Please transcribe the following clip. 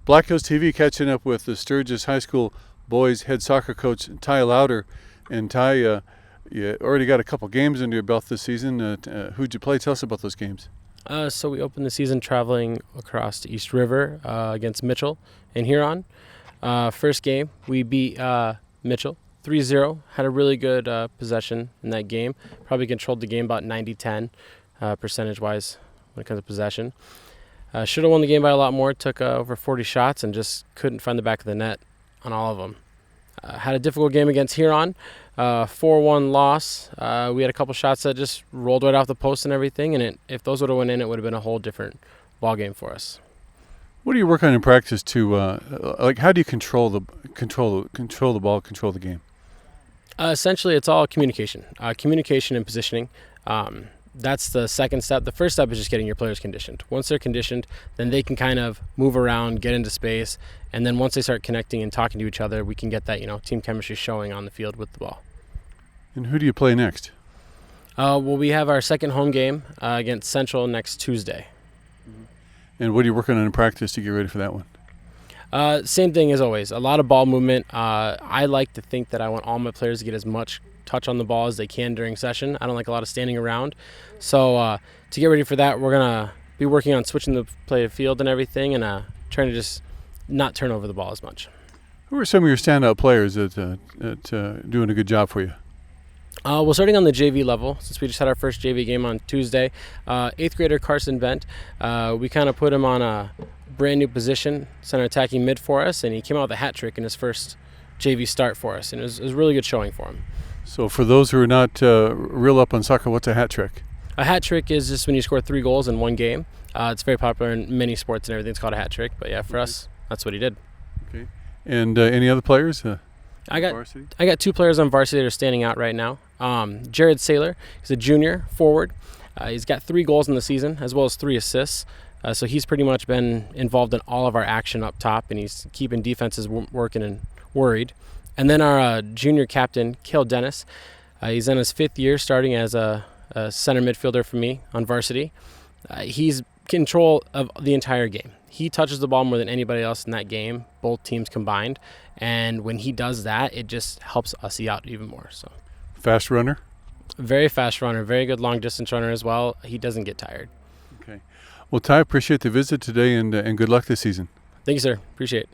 Black Hills TV catching up with the Sturgis High School boys head soccer coach Ty Louder. And Ty, you already got a couple games under your belt this season. Who'd you play? Tell us about those games. So we opened the season traveling across to East River against Mitchell in Huron. First game, we beat Mitchell 3-0. Had a really good possession in that game. Probably controlled the game about 90-10 percentage-wise when it comes to possession. Should have won the game by a lot more. Took over 40 shots and just couldn't find the back of the net on all of them. Had a difficult game against Huron. 4-1 loss. We had a couple shots that just rolled right off the post and everything, and if those would have went in, it would have been a whole different ball game for us. What do you work on in practice to how do you control the ball, control the game? Essentially, it's all communication. Communication and positioning. That's the second step. The first step is just getting your players conditioned. Once they're conditioned, then they can kind of move around, get into space, and then once they start connecting and talking to each other, we can get that team chemistry showing on the field with the ball. And who do you play next? Well, we have our second home game against Central next Tuesday. And what are you working on in practice to get ready for that one? Same thing as always. A lot of ball movement. I like to think that I want all my players to get as much touch on the ball as they can during session. I don't like a lot of standing around. So to get ready for that, we're going to be working on switching the play of field and everything and trying to just not turn over the ball as much. Who are some of your standout players that doing a good job for you? Well, starting on the JV level, since we just had our first JV game on Tuesday, 8th grader Carson Bent, we kind of put him on a brand new position, center attacking mid for us, and he came out with a hat trick in his first JV start for us, and it was a really good showing for him. So for those who are not real up on soccer, what's a hat trick? A hat trick is just when you score 3 goals in one game. It's very popular in many sports and everything. It's called a hat trick, but yeah, for us, that's what he did. Okay. And any other players? I got 2 players on varsity that are standing out right now. Jared Saylor, he's a junior forward. He's got 3 goals in the season as well as 3 assists. So he's pretty much been involved in all of our action up top, and he's keeping defenses working and worried. And then our junior captain, Cale Dennis, he's in his 5th year starting as a center midfielder for me on varsity. He's control of the entire game. He touches the ball more than anybody else in that game, both teams combined. And when he does that, it just helps us out even more. So, fast runner? Very fast runner, very good long distance runner as well. He doesn't get tired. Okay. Well, Ty, appreciate the visit today and good luck this season. Thank you, sir. Appreciate it.